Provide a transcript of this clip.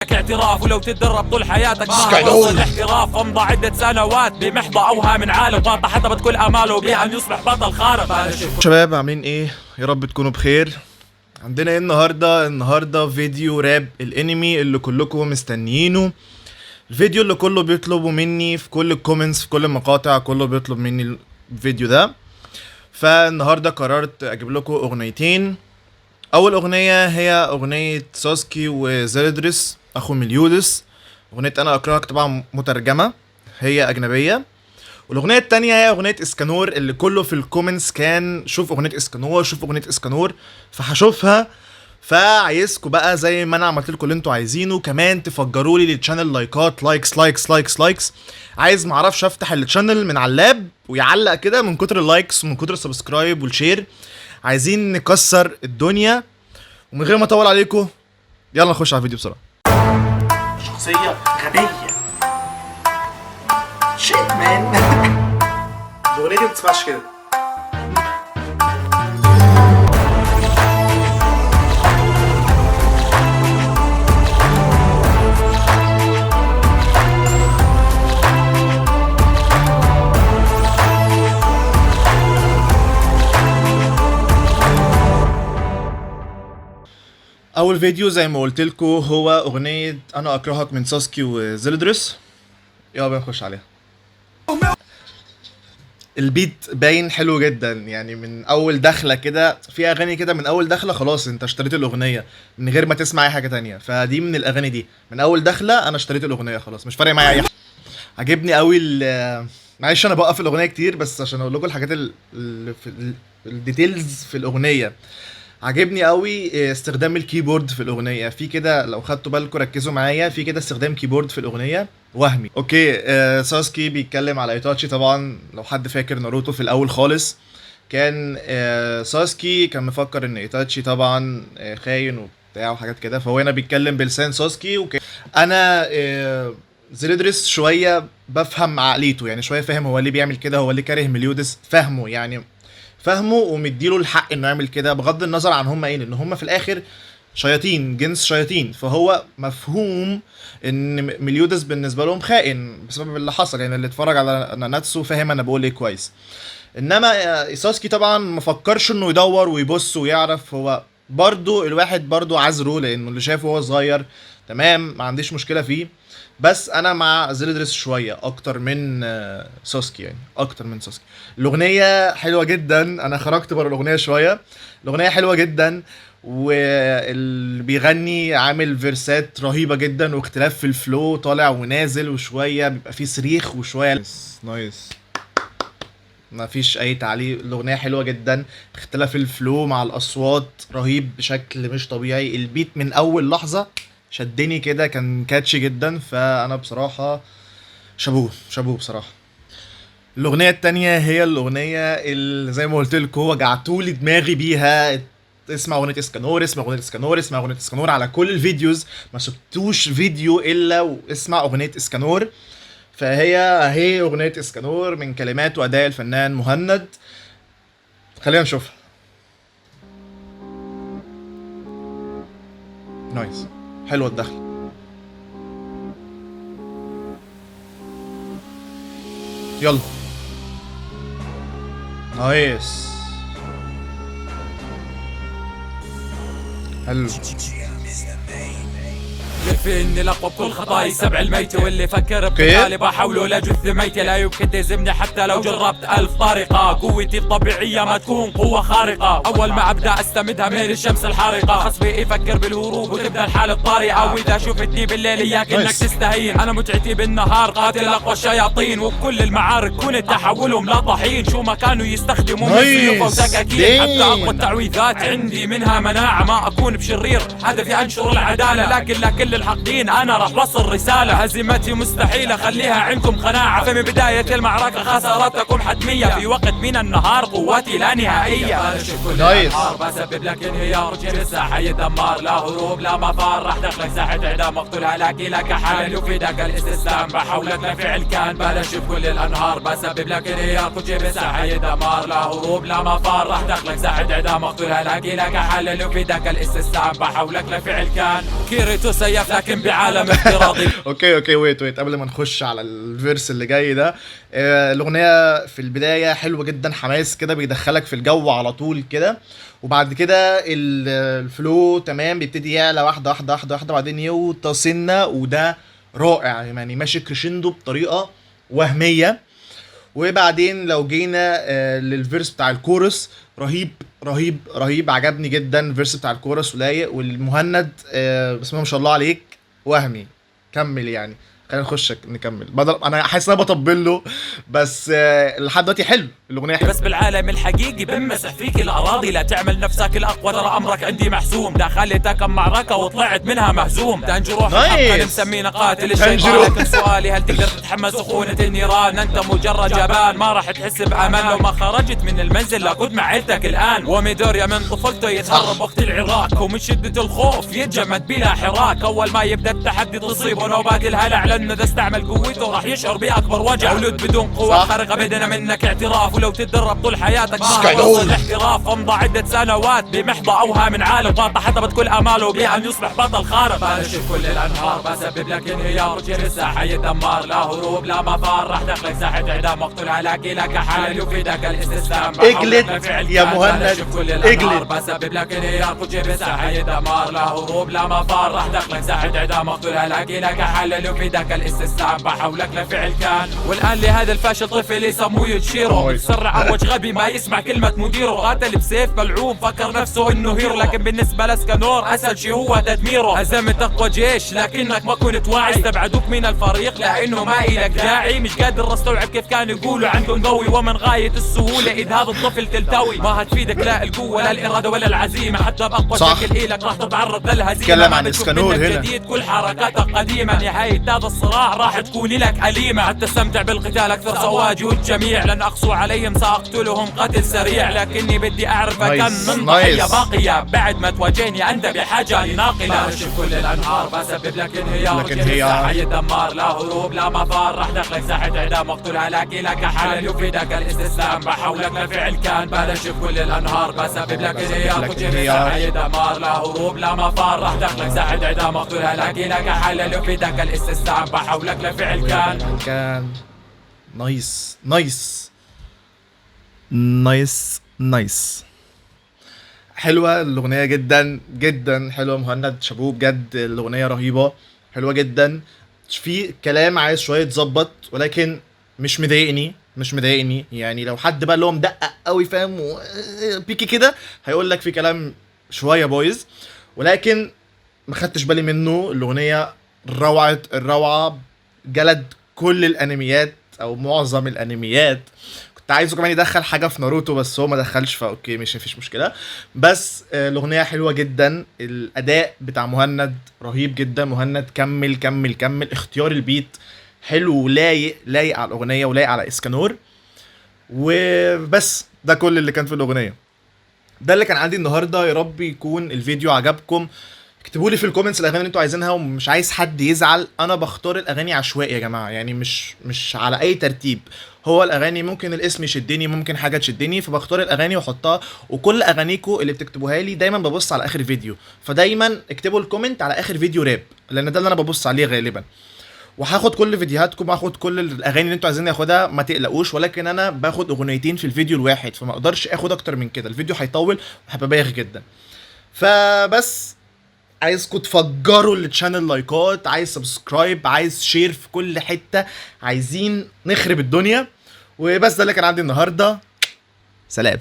لك اعتراف، ولو تتدرب طول حياتك ما توصل الاحتراف. امضى عدة سنوات بمحضة اوهام عالم، طاطا حطمت كل اماله بان يصبح بطل خارق. شباب عاملين ايه؟ يا رب تكونوا بخير. عندنا ايه النهارده فيديو راب الانمي اللي كلكم مستنيينه، الفيديو اللي كله بيطلبوا مني في كل الكومنتس، في كل المقاطع كله بيطلب مني الفيديو ده. فالنهارده قررت اجيب لكم اغنيتين. اول اغنيه هي اغنيه ساسكي وزيلدرس اخو مليودس، اغنيه انا اكرهك، طبعا مترجمه هي اجنبيه. والاغنيه التانية هي اغنيه اسكانور اللي كله في الكومنتس كان شوف اغنيه اسكانور شوف اغنيه اسكانور، فهشوفها. فعايزكم بقى زي ما انا عملت لكم اللي انتوا عايزينه، كمان تفجروا لي للشانل لايكات، لايكس. عايز معرفش افتح الشانل من على اللاب ويعلق كده من كتر اللايكس ومن كتر السبسكرايب والشير. عايزين نكسر الدنيا، ومن غير ما اطول عليكم يلا نخش على الفيديو بسرعه. شخصيه غبيه شيت مان. الاغنيه دي متسمعش كده. اول فيديو زي ما قلت لكم هو اغنيه انا اكرهك من ساسكي وزيلدرس، يلا بينا نخش عليها. البيت باين حلو جدا، يعني من اول دخله كده في اغاني كده من اول دخله خلاص انت اشتريت الاغنيه من غير ما تسمع اي حاجه تانية. فدي من الاغاني دي من اول دخله انا اشتريت الاغنيه خلاص، مش فارق معايا اي حاجه. عجبني قوي معلش انا بوقف الاغنيه كتير بس عشان اقول لكم الحاجات اللي في الديتيلز في الاغنيه. عجبني قوي استخدام الكيبورد في الاغنيه، في كده لو خدتوا بالكم ركزوا معايا، في كده استخدام كيبورد في الاغنيه وهمي. اوكي ساسكي بيتكلم على ايتاتشي، طبعا لو حد فاكر ناروتو في الاول خالص كان ساسكي كان مفكر ان ايتاتشي طبعا خاين وبتاع وحاجات كده، فهو هنا بيتكلم بلسان ساسكي. انا زيلدرس شويه بفهم عقليته، يعني شويه فاهم هو ليه بيعمل كده، هو ليه كاره مليودس، فاهمه يعني فاهمه ومديله الحق انه يعمل كده، بغض النظر عن هم ايه، لان هم في الاخر شياطين، جنس شياطين، فهو مفهوم ان مليودس بالنسبه لهم خائن بسبب اللي حصل. يعني اللي اتفرج على ناناتسو فاهم انا بقول ايه كويس. انما ساسكي طبعا مفكرش انه يدور ويبص ويعرف، هو برضو الواحد برضو عذره لانه اللي شافه وهو صغير تمام، ما عنديش مشكله فيه. بس انا مع زيلدرس شويه اكتر من ساسكي، يعني اكتر من ساسكي. الاغنيه حلوه جدا، انا خرجت بره الاغنيه شويه. الاغنيه حلوه جدا، واللي بيغني عامل فيرسات رهيبه جدا واختلاف في الفلو طالع ونازل، وشويه بيبقى فيه صريخ وشويه نايس. ما فيش اي تعليق، الاغنيه حلوه جدا، اختلاف الفلو مع الاصوات رهيب بشكل مش طبيعي. البيت من اول لحظه شدني كده، كان كاتشي جدا، فانا بصراحه شابوه بصراحه. الاغنيه التانية هي الاغنيه اللي زي ما قلت لكم وجعتولي دماغي بيها. اسمع اغنيه اسكانور على كل الفيديوز، ما سبتوش فيديو الا واسمع اغنيه اسكانور. فهي اهي اغنيه اسكانور من كلمات واداء الفنان مهند. خلينا نشوفها. نايس، حلوه الدخل. يلا نايس حلو. فيني لقب كل خطاي سبع الميتة، واللي فكر بقتالي بحاوله لجث ميتة، لا يمكن تهزمني حتى لو جربت 1000 طريقة. قوتي الطبيعية ما تكون قوة خارقة، أول ما أبدأ أستمدها من الشمس الحارقة. خصبي يفكر بالهروب وتبدأ الحالة الطارئة، وإذا شفتني بالليل إياك إنك تستهين. أنا متعتي بالنهار قاتل أقوى الشياطين، وبكل المعارك كنت تحولهم لا طحين. شو ما كانوا يستخدموا من سيوف وسكاكين، حتى أقوى التعويذات عندي منها مناعة. ما أكون بشرير، هدفي أنشر العدالة، لكن لكل الحقدين انا راح وصل رسالة. هزيمتي مستحيلة خليها عندكم قناعة، فمن بداية المعركة خسارتكم حتمية، في وقت من النهار قوتي لا نهائية. نايس، بسبب لك انهيار، جيب الساحة يدمار، لا هروب لا مفار، راح دخلك ساحة اعدام مقتول هلاكي لك حال يفيدك الاستسلام. بحولك لفعل كان بلش بكل الانهار، بسبب لك انهيار، جيب الساحة يدمار، لا هروب لا مفار، راح دخلك ساحة اعدام مقتول هلاكي لك حال يفيدك الاستسلام. بحولك لفعل كان كيريتو مزيف لكن بعالم افتراضي. اوكي ويت قبل ما نخش على الفيرس اللي جاي ده، الاغنيه في البدايه حلوه جدا، حماس كده بيدخلك في الجو على طول كده، وبعد كده الفلو تمام بيبتدي يعلى واحده واحده واحده واحده، بعدين يوطى سنه، وده رائع يعني ماشي كريشندو بطريقه وهميه. وبعدين لو جينا للفيرس بتاع الكورس، رهيب رهيب رهيب، عجبني جدا الفيرس بتاع الكورس ولايق، والمهند بسم الله ما شاء الله عليك وهمي. كمل يعني، خلينا نخش نكمل، بدل انا حاسس ان انا بطبل له، بس لحد دلوقتي حلو، الاغنيه حلوه. بس بالعالم الحقيقي بمسح فيك الاراضي، لا تعمل نفسك الاقوى، ترى امرك عندي محسوم، دخلت كم معركه وطلعت منها مهزوم، تنجروح الحق مسمينا قاتل الشيطان، لكن سؤالي هل تقدر تتحمل سخونه النيران؟ انت مجرد جبان ما راح تحس بامان لو ما خرجت من المنزل لابد مع عيلتك الان. وميدوريا من طفولته يتهرب وقت العراك، ومن شده الخوف يتجمد بلا حراك، اول ما يبدا التحدي تصيبه نوبات الهلع، لانه اذا استعمل قوته راح يشعر باكبر وجع، ولد بدون قوه خارقه بدنا منك اعتراف، ولو تتدرب طول حياتك ما توصل الاحتراف. امضى عده سنوات بمحض اوهام من عالم باطل، حطبت كل اماله بان يصبح بطل خارق، بلش كل الانهار بسبب لك انهيار، وجري الساحه يدمر، لا هروب لا مفار، راح دخلك ساحه اعدام مقتول، هلاقي لك حل يفيدك الاستسلام، اجلد يا مهند اجلد، بسبب لك انهيار، وجري الساحه يدمر، لا هروب لا مفار، راح دخلك ساحه اعدام مقتول، هلاقي لك حل يفيدك الاستسلام، بحولك لفعل كان. والان لهذا الفاشل طفل يسموه يتشيرو، يسرع عوج غبي ما يسمع كلمة مديره، قاتل بسيف ملعوب فكر نفسه انه هيرو، لكن بالنسبة لاسكانور اسهل شي هو تدميره، هزمت اقوى جيش لكنك ما كنت واعي، استبعدوك من الفريق لانه ما الك داعي، مش قادر استوعب كيف كانوا يقولوا عنده قوي، ومن غاية السهولة اذ هذا الطفل تلتوي، ما هتفيدك لا القوة لا الارادة ولا العزيمة، حتى باقوى شكل الك راح تتعرض للهزيمة، تكلم عن اسكانور هنا جديد كل حركاتك قديمة، نهاية هذا الصراع راح تكون لك أليمة، حتى استمتع بالقتال اكثر سواجه الجميع، لن اقسو عليهم ساقتلهم قتل سريع، لكني بدي اعرف كم من ضحية باقية بعد ما تواجهني انت بحاجة لناقلة، ارشف كل الانهار بسبب لك انهيار، الساحة يدمر، لا هروب لا مفار، راح دخلك ساحة اعدام مقتول، هلاقي لك حل يفيدك الاستسلام، بحولك لفعل كان، بلش كل الانهار بسبب لك انهيار، الساحة يدمر، لا هروب لا مفار، راح دخلك ساحة اعدام مقتول، هلاقي لك حل يفيدك الاستسلام، بحولك لفعل كان. نايس حلوه الاغنيه جدا جدا حلوه، مهند شابوه بجد، الاغنيه رهيبه حلوه جدا، في كلام عايز شويه يتظبط، ولكن مش مضايقني يعني، لو حد بقى اللي هو مدقق قوي فاهم بيكي كده هيقول لك في كلام شويه بايظ، ولكن ما خدتش بالي منه، الاغنيه روعه الروعه، جلد كل الانميات او معظم الانميات، كنت عايزه كمان يدخل حاجه في ناروتو بس هو ما دخلش، فاوكي مش مفيش مشكله، بس الاغنيه حلوه جدا، الاداء بتاع مهند رهيب جدا، مهند كمل، اختيار البيت حلو لايق على الاغنيه ولايق على اسكانور، وبس ده كل اللي كان في الاغنيه، ده اللي كان عندي النهارده، يا رب يكون الفيديو عجبكم، اكتبوا لي في الكومنتس الاغاني اللي انتوا عايزينها، ومش عايز حد يزعل، انا بختار الاغاني عشوائي يا جماعه، يعني مش على اي ترتيب، هو الاغاني ممكن الاسم يشدني، ممكن حاجه تشدني، فبختار الاغاني واحطها، وكل اغانيكم اللي بتكتبوها لي دايما ببص على اخر فيديو، فدايما اكتبوا الكومنت على اخر فيديو راب، لان ده اللي انا ببص عليه غالبا، وهاخد كل فيديوهاتكم، هاخد كل الاغاني اللي انتوا عايزين اخدها، ما تقلقوش، ولكن انا باخد اغنيتين في الفيديو الواحد، فما اقدرش اخد اكتر من كده، الفيديو هيطول وهبقى بايخ جدا، فبس عايزكم تفجروا التشانل لايكات، عايز سبسكرايب، عايز شير في كل حته، عايزين نخرب الدنيا، وبس ده اللي كان عندي النهارده، سلام.